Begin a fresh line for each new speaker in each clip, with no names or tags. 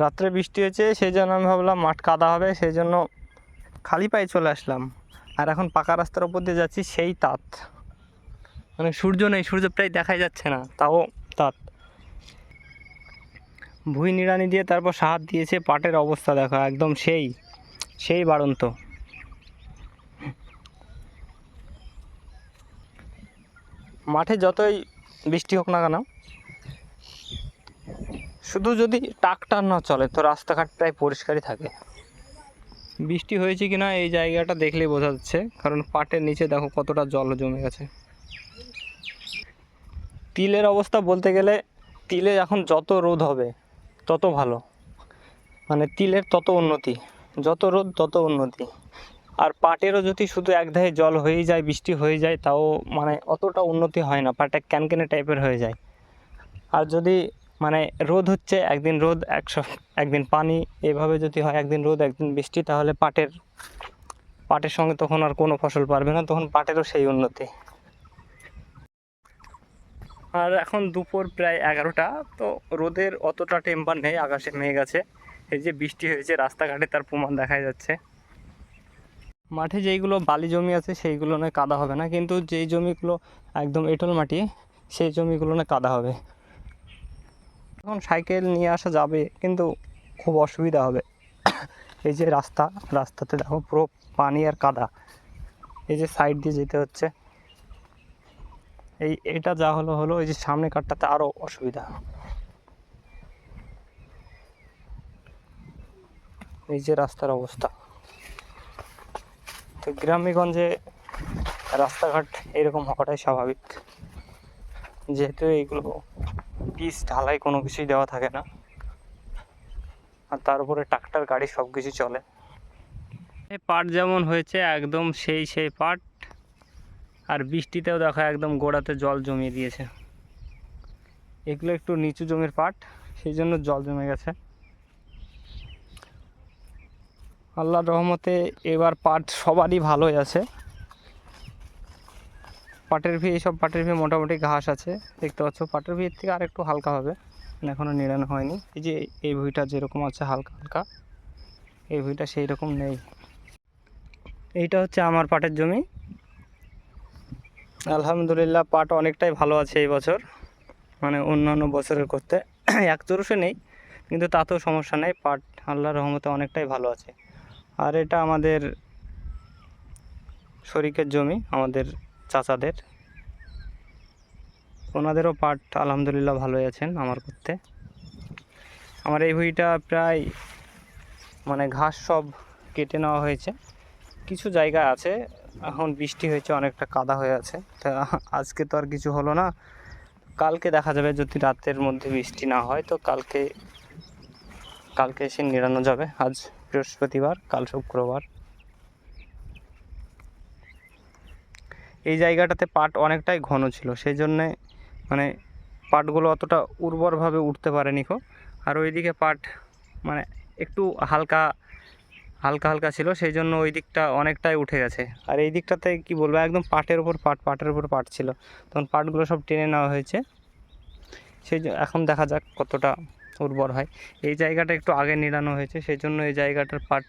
রাত্রে বৃষ্টি হয়েছে, সেই জন্য আমি ভাবলাম মাঠ কাদা হবে, সেই জন্য খালি পায়ে চলে আসলাম। আর এখন পাকা রাস্তার ওপর দিয়ে যাচ্ছি, সেই তাত, মানে সূর্য নেই, সূর্য প্রায় দেখাই যাচ্ছে না, তাও তাত। ভুঁই নিড়ানি দিয়ে তারপর সাহার দিয়েছে, পাটের অবস্থা দেখো একদম সেই সেই বাড়ন্ত। মাঠে যতই বৃষ্টি হোক না কেন, শুধু যদি ট্রাক্টর না চলে তো রাস্তাঘাট প্রায় পরিষ্কারই থাকে। বৃষ্টি হয়েছে কিনা এই জায়গাটা দেখলেই বোঝা যাচ্ছে, কারণ পাটের নিচে দেখো কতটা জল জমে গেছে। তিলের অবস্থা বলতে গেলে, তিলে এখন যত রোদ হবে তত ভালো, মানে তিলের তত উন্নতি, যত রোদ তত উন্নতি। আর পাটেরও যদি শুধু একধারে জল হয়েই যায়, বৃষ্টি হয়ে যায়, তাও মানে অতটা উন্নতি হয় না, পাটটা ক্যানকেনে টাইপের হয়ে যায়। আর যদি মানে রোদ হচ্ছে, একদিন রোদ একদিন পানি, এভাবে যদি হয় একদিন রোদ একদিন বৃষ্টি, তাহলে পাটের সঙ্গে তখন আর কোনো ফসল পারবে না, তখন পাটেরও সেই উন্নতি। আর এখন দুপুর প্রায় 11টা, তো রোদের অতটা টেম্পার নেই, আকাশে মেঘ আছে। এই যে বৃষ্টি হয়েছে রাস্তাঘাটে তার প্রমাণ দেখা যাচ্ছে। মাঠে যেইগুলো বালি জমি আছে সেইগুলো নয় কাদা হবে না, কিন্তু যেই জমিগুলো একদম এঁটেল মাটি সেই জমিগুলো না কাদা হবে। এখন সাইকেল নিয়ে আসা যাবে, কিন্তু খুব অসুবিধা হবে। এই যে রাস্তাতে দেখো পুরো পানি আর কাদা, এই যে সাইড দিয়ে যেতে হচ্ছে। এটা যা হলো, এই যে সামনে কাটটাতে আরও অসুবিধা। এই যে রাস্তার অবস্থা, তো গ্রামেগঞ্জে রাস্তাঘাট এরকম হওয়াটাই স্বাভাবিক, যেহেতু এইগুলো পিচ ঢালাই কোনো কিছুই দেওয়া থাকে না, আর তার উপরে ট্রাক্টর গাড়ি সব কিছু চলে। এই পাট যেমন হয়েছে একদম সেই পাট, আর বৃষ্টিতেও দেখো একদম গোড়াতে জল জমিয়ে দিয়েছে। এগুলো একটু নিচু জমির পাট, সেই জন্য জল জমে গেছে। আল্লাহর রহমতে এবার পাট সবারই ভালোই আছে। এইসব পাটের ভি মোটামুটি ঘাস আছে, দেখতে পাচ্ছ। পাটের ভিড় থেকে আর একটু হালকা হবে, এখনও নিড়ানো হয়নি। এই যে এই ভুঁইটা যেরকম আছে হালকা হালকা, এই ভুঁইটা সেই রকম নেই। এইটা হচ্ছে আমার পাটের জমি। আলহামদুলিল্লাহ পাট অনেকটাই ভালো আছে এই বছর, মানে অন্যান্য বছরের করতে। এক চরুষে নেই, কিন্তু তাতেও সমস্যা নেই, পাট আল্লাহর রহমতে অনেকটাই ভালো আছে। আর এটা আমাদের শরিকের জমি, আমাদের চাচাদের, ওনাদেরও পাট আলহামদুলিল্লাহ ভালোই আছেন আমার করতে। আমার এই ভুঁইটা প্রায় মানে ঘাস সব কেটে নেওয়া হয়েছে, কিছু জায়গা আছে এখন বৃষ্টি হয়েছে অনেকটা কাদা হয়ে আছে। তা আজকে তো আর কিছু হলো না, কালকে দেখা যাবে, যদি রাতের মধ্যে বৃষ্টি না হয় তো কালকে এসে নিড়ানো যাবে। আজ বৃহস্পতিবার, কাল শুক্রবার। এই জায়গাটাতে পাট অনেকটাই ঘন ছিল, সেই জন্যে মানে পাটগুলো অতটা উর্বরভাবে উঠতে পারেনি কো। আর ওইদিকে পাট মানে একটু হালকা হালকা ছিল, সেই জন্য ওই দিকটা অনেকটাই উঠে গেছে। আর এই দিকটাতে কি বলবো, একদম পাটের উপর পাট ছিল, তখন পাটগুলো সব টেনে নেওয়া হয়েছে। এখন দেখা যাক কতটা উর্বর হয়। এই জায়গাটা একটু আগে নিড়ানো হয়েছে, সেই জন্য এই জায়গাটার পাট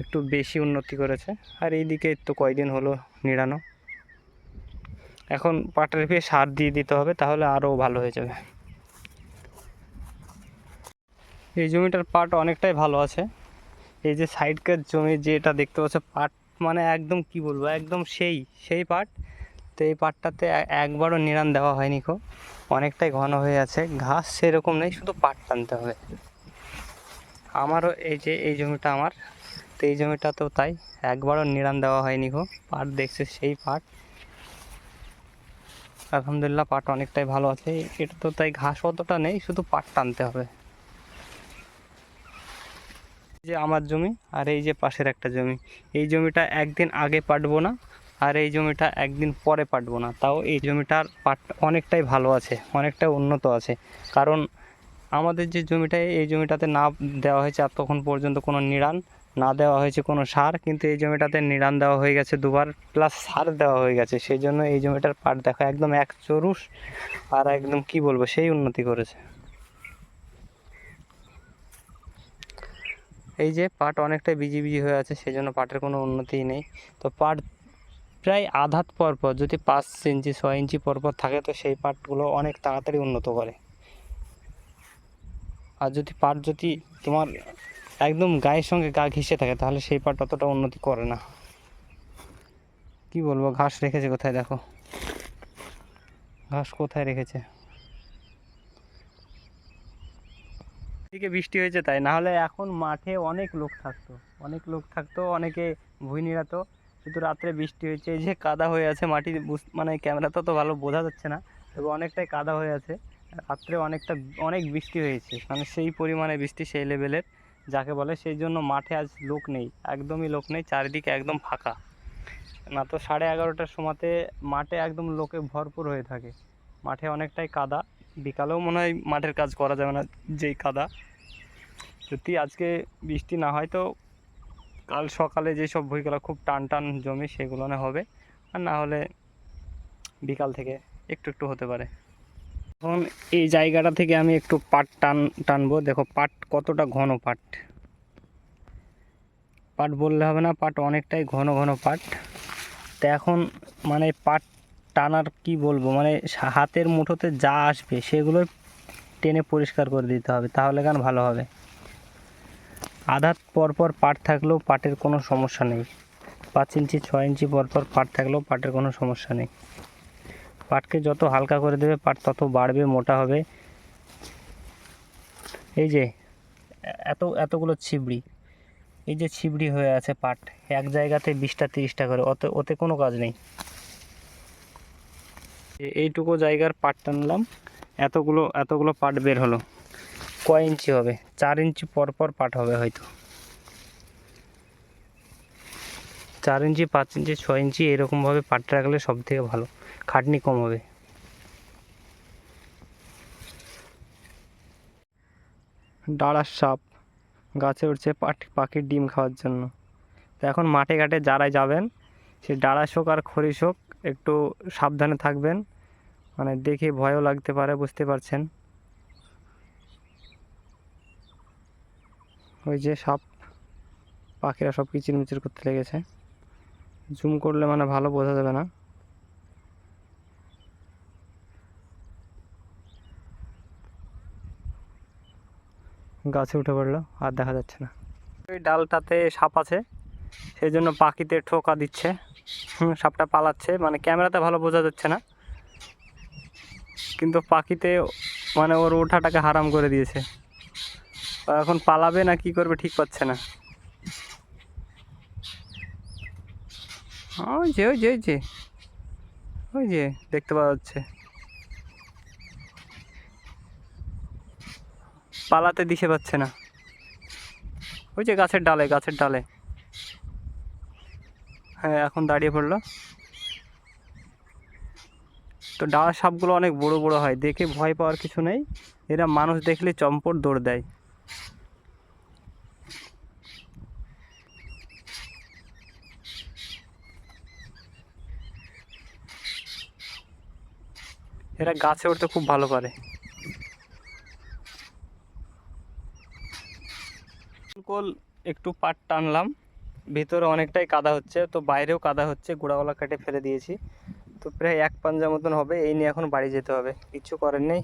একটু বেশি উন্নতি করেছে। আর এই দিকে তো কয়দিন হলো নিড়ানো, এখন পাটের ভিতরে সার দিয়ে দিতে হবে, তাহলে আরও ভালো হয়ে যাবে। এই জমিটার পাট অনেকটাই ভালো আছে। এই যে সাইডকার জমি যেটা দেখতে পাচ্ছ, পাট মানে একদম কি বলবো, একদম সেই পাট। তো এই পাটটাতে একবারও নিড়ান দেওয়া হয়নি কো, অনেকটাই ঘন হয়ে আছে, ঘাস সেরকম নেই, শুধু পাট টানতে হবে। আমারও এই যে এই জমিটা আমার, তো এই জমিটাতেও তাই, একবারও নিড়ান দেওয়া হয়নি কো, পাট দেখছে সেই পাট। আলহামদুলিল্লাহ পাট অনেকটাই ভালো আছে। এটা তো তাই ঘাস অতটা নেই, শুধু পাট টানতে হবে। যে আমার জমি আর এই যে পাশের একটা জমি, এই জমিটা একদিন আগে পাটবো না, আর এই জমিটা একদিন পরে পাটবো না, তাও এই জমিটার পাট অনেকটাই ভালো আছে, অনেকটাই উন্নত আছে। কারণ আমাদের যে জমিটা, এই জমিটাতে না দেওয়া হয়েছে আর তখন পর্যন্ত কোনো নিড়ান, না দেওয়া হয়েছে কোনো সার, কিন্তু এই জমিটাতে নিড়ান দেওয়া হয়ে গেছে দুবার, প্লাস সার দেওয়া হয়ে গেছে, সেই জন্য এই জমিটার পাট দেখো একদম এক চরুষ, আর একদম কি বলবো সেই উন্নতি করেছে। এই যে পাট অনেকটাই বিজি বিজি হয়ে আছে, সেই জন্য পাটের কোনো উন্নতিই নেই। তো পাট প্রায় আধাত পরপর যদি 5 ইঞ্চি 6 ইঞ্চি পরপর থাকে, তো সেই পাটগুলো অনেক তাড়াতাড়ি উন্নত করে। আর যদি পাট যদি তোমার একদম গায়ের সঙ্গে গা ঘেঁষে থাকে, তাহলে সেই পাট অতটা উন্নতি করে না। কি বলবো, ঘাস রেখেছে কোথায়, দেখো ঘাস কোথায় রেখেছে। এদিকে বৃষ্টি হয়েছে তাই, না হলে এখন মাঠে অনেক লোক থাকতো, অনেকে ভুঁই নিড়াতো। শুধু রাত্রে বৃষ্টি হয়েছে, এই যে কাদা হয়ে আছে মাটি, মানে ক্যামেরাতে তো ভালো বোঝা যাচ্ছে না, তবে অনেকটাই কাদা হয়ে আছে। রাত্রে অনেক বৃষ্টি হয়েছে, মানে সেই পরিমাণে বৃষ্টি, সেই লেভেলের যাকে বলে। সেই জন্য মাঠে আজ লোক নেই, একদমই লোক নেই, চারিদিকে একদম ফাঁকা। না তো 11:30টার সময়তে মাঠে একদম লোকে ভরপুর হয়ে থাকে। মাঠে অনেকটাই কাদা, বিকালেও মনে হয় মাঠের কাজ করা যাবে না, যেই কাদা। যদি আজকে বৃষ্টি না হয়, তো কাল সকালে যেসব ভুঁইগুলো খুব টান জমি, সেগুলো না হবে, আর না হলে বিকাল থেকে একটু একটু হতে পারে। এখন এই জায়গাটা থেকে আমি একটু পাট টানবো। দেখো পাট কতটা ঘন পাট বললে হবে না, পাট অনেকটাই ঘন পাট। তো এখন মানে পাট টানার কি বলবো, মানে হাতের মুঠোতে যা আসবে সেগুলো টেনে পরিষ্কার করে দিতে হবে, তাহলে গান ভালো হবে। আধাত পরপর পাট থাকলেও পাটের কোনো সমস্যা নেই, 5 ইঞ্চি 6 ইঞ্চি পরপর পাট থাকলেও পাটের কোনো সমস্যা নেই। পাটকে যত হালকা করে দেবে, পাট তত বাড়বে, মোটা হবে। এই যে এতগুলো ছিবড়ি, এই যে ছিবড়ি হয়ে আছে পাট, এক জায়গাতে 20টা 30টা করে, ওতে কোনো কাজ নেই। এইটুকু জায়গার পাট টানলাম, এতগুলো পাট বের হলো। কয় ইঞ্চি হবে? 4 ইঞ্চি পরপর পাট হবে হয়তো, 4 ইঞ্চি 5 ইঞ্চি 6 ইঞ্চি এরকমভাবে পাট রাখলে সব থেকে ভালো, খাটনি কম হবে। ডাঁড়ার সাপ গাছে উঠছে পাখির ডিম খাওয়ার জন্য। তো এখন মাঠে ঘাটে যারা যাবেন, সে ডাঁড়া শোক আর খড়ি শোক একটু সাবধানে থাকবেন, মানে দেখে ভয়ও লাগতে পারে, বুঝতে পারছেন। ওই যে সাপ, পাখিরা সব কিচিরমিচির করতে লেগেছে, জুম করলে মানে ভালো বোঝা যাবে না। গাছে উঠে পড়লো, আর দেখা যাচ্ছে না। ওই ডালটাতে সাপ আছে, সেই জন্য পাখিতে ঠোকা দিচ্ছে। সাপটা পালাচ্ছে, মানে ক্যামেরাতে ভালো বোঝা যাচ্ছে না, কিন্তু পাখিতে মানে ওর ওঠাটাকে হারাম করে দিয়েছে। এখন পালাবে না কি করবে ঠিক পাচ্ছে না। ওই যে ওই যে ওই যে ওই যে দেখতে পাওয়া যাচ্ছে, পালাতে দিশে পাচ্ছে না। ওই যে গাছের ডালে, হ্যাঁ এখন দাঁড়িয়ে পড়লো। তো ডাঁড়া সাপগুলো অনেক বড় হয়, দেখে ভয় পাওয়ার কিছু নেই, এরা মানুষ দেখলে চম্পট দৌড় দেয়। এরা গাছে উঠতে খুব ভালো পারে। একটু পাট টানলাম, ভিতরে অনেকটাই কাদা হচ্ছে, তো বাইরেও কাদা হচ্ছে, গোড়াগুলা কেটে ফেলে দিয়েছি। তো প্রায় 1 পাঞ্জা মতন হবে, এই নিয়ে এখন বাড়ি যেতে হবে, কিছু করার নেই।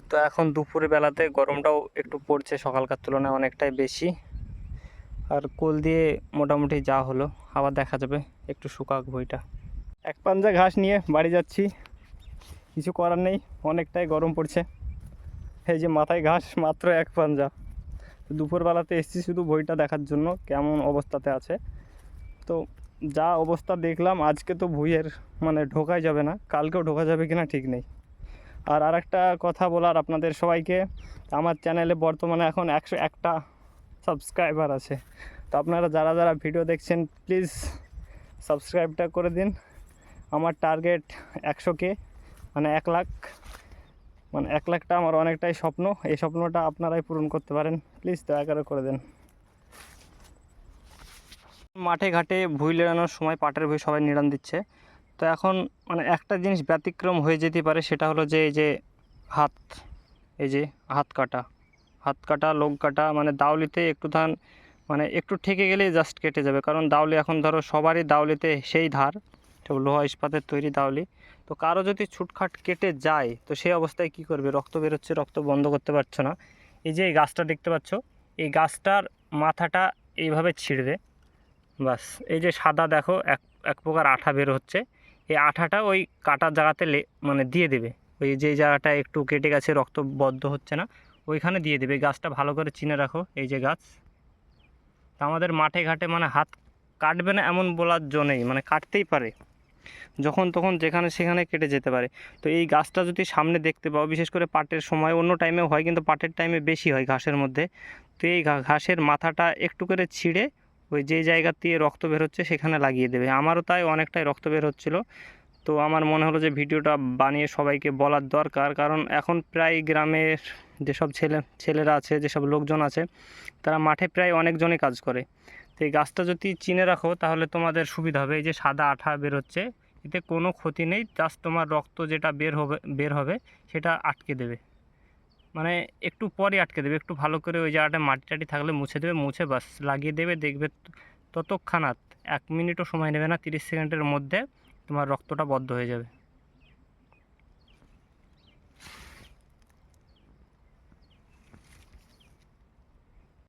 তো এখন দুপুরের বেলাতে গরমটাও একটু পড়ছে সকালকার তুলনায় অনেকটাই বেশি। আর কোল দিয়ে মোটামুটি যা হলো, আবার দেখা যাবে একটু শুকাক বইটা। 1 পাঞ্জা ঘাস নিয়ে বাড়ি যাচ্ছি, কিছু করার নেই, অনেকটাই গরম পড়ছে। এই যে মাথায় ঘাস মাত্র 1 পাঞ্জা। দুপুরবেলাতে এসেছি শুধু বইটা দেখার জন্য কেমন অবস্থাতে আছে। তো যা অবস্থা দেখলাম, আজকে তো ভুঁইয়ের মানে ঢোকাই যাবে না, কালকেও ঢোকা যাবে কিনা ঠিক নেই। আর একটা কথা বলার আপনাদের সবাইকে, আমার চ্যানেলে বর্তমানে এখন 101টা সাবস্ক্রাইবার আছে। তো আপনারা যারা ভিডিও দেখছেন, প্লিজ সাবস্ক্রাইবটা করে দিন। আমার টার্গেট 100K, মানে 1 লাখ, মানে 1 লাখটা আমার অনেকটাই স্বপ্ন, এই স্বপ্নটা আপনারাই পূরণ করতে পারেন, প্লিজ দয়া করে দেন। মাঠে ঘাটে ভুঁই লেড়ানোর সময় পাটের ভুঁই সবাই নিড়ান দিচ্ছে। তো এখন মানে একটা জিনিস ব্যতিক্রম হয়ে যেতে পারে, সেটা হলো যে এই যে এই যে হাত কাটা লোক কাটা, মানে দাউলিতে একটু ধান মানে একটু ঠেকে গেলেই জাস্ট কেটে যাবে, কারণ দাউলি এখন ধরো সবারই দাউলিতে সেই ধার, সব লোহা ইস্পাতের তৈরি দাউলি। তো কারো যদি ছুটখাট কেটে যায় তো সেই অবস্থায় কি করবে, রক্ত বেরোচ্ছে, রক্ত বন্ধ করতে পারছো না। এই যে এই গাছটা দেখতে পাচ্ছ, এই গাছটার মাথাটা এইভাবে ছিঁড়বে, বাস এই যে সাদা দেখো এক এক প্রকার আঠা বের হচ্ছে, এই আঠাটা ওই কাটার জায়গাতে মানে দিয়ে দেবে, ওই যে জায়গাটা একটু কেটে গেছে রক্ত বদ্ধ হচ্ছে না ওইখানে দিয়ে দেবে। গাছটা ভালো করে চিনে রাখো, এই যে গাছ। তা আমাদের মাঠে ঘাটে মানে হাত কাটবে না এমন বলার জো নেই, মানে কাটতেই পারে, যখন তখন যেখানে সেখানে কেটে যেতে পারে। তো এই গাছটা যদি সামনে দেখতে পাও, বিশেষ করে পাটের সময়, অন্য টাইমেও হয় কিন্তু পাটের টাইমে বেশি হয় ঘাসের মধ্যে। তো এই ঘাসের মাথাটা একটু করে ছিঁড়ে ওই যে জায়গা দিয়ে রক্ত বের হচ্ছে সেখানে লাগিয়ে দেবে। আমারও তাই অনেকটাই রক্ত বের হচ্ছিলো, তো আমার মনে হলো যে ভিডিওটা বানিয়ে সবাইকে বলার দরকার, কারণ এখন প্রায় গ্রামের যেসব ছেলেরা আছে, যেসব লোকজন আছে, তারা মাঠে প্রায় অনেকজনই কাজ করে। তো এই গাছটা যদি চিনে রাখো তাহলে তোমাদের সুবিধা হবে। এই যে সাদা আঠা বের হচ্ছে, এতে কোনো ক্ষতি নেই, জাস্ট তোমার রক্ত যেটা বের হবে সেটা আটকে দেবে, মানে একটু পরে আটকে দেবে। একটু ভালো করে ওই জায়গাটা মাটি টাটি থাকলে মুছে দেবে, মুছে বাস লাগিয়ে দেবে, দেখবে ততক্ষণাৎ 1 মিনিটও সময় নেবে না, 30 সেকেন্ডের মধ্যে তোমার রক্তটা বন্ধ হয়ে যাবে।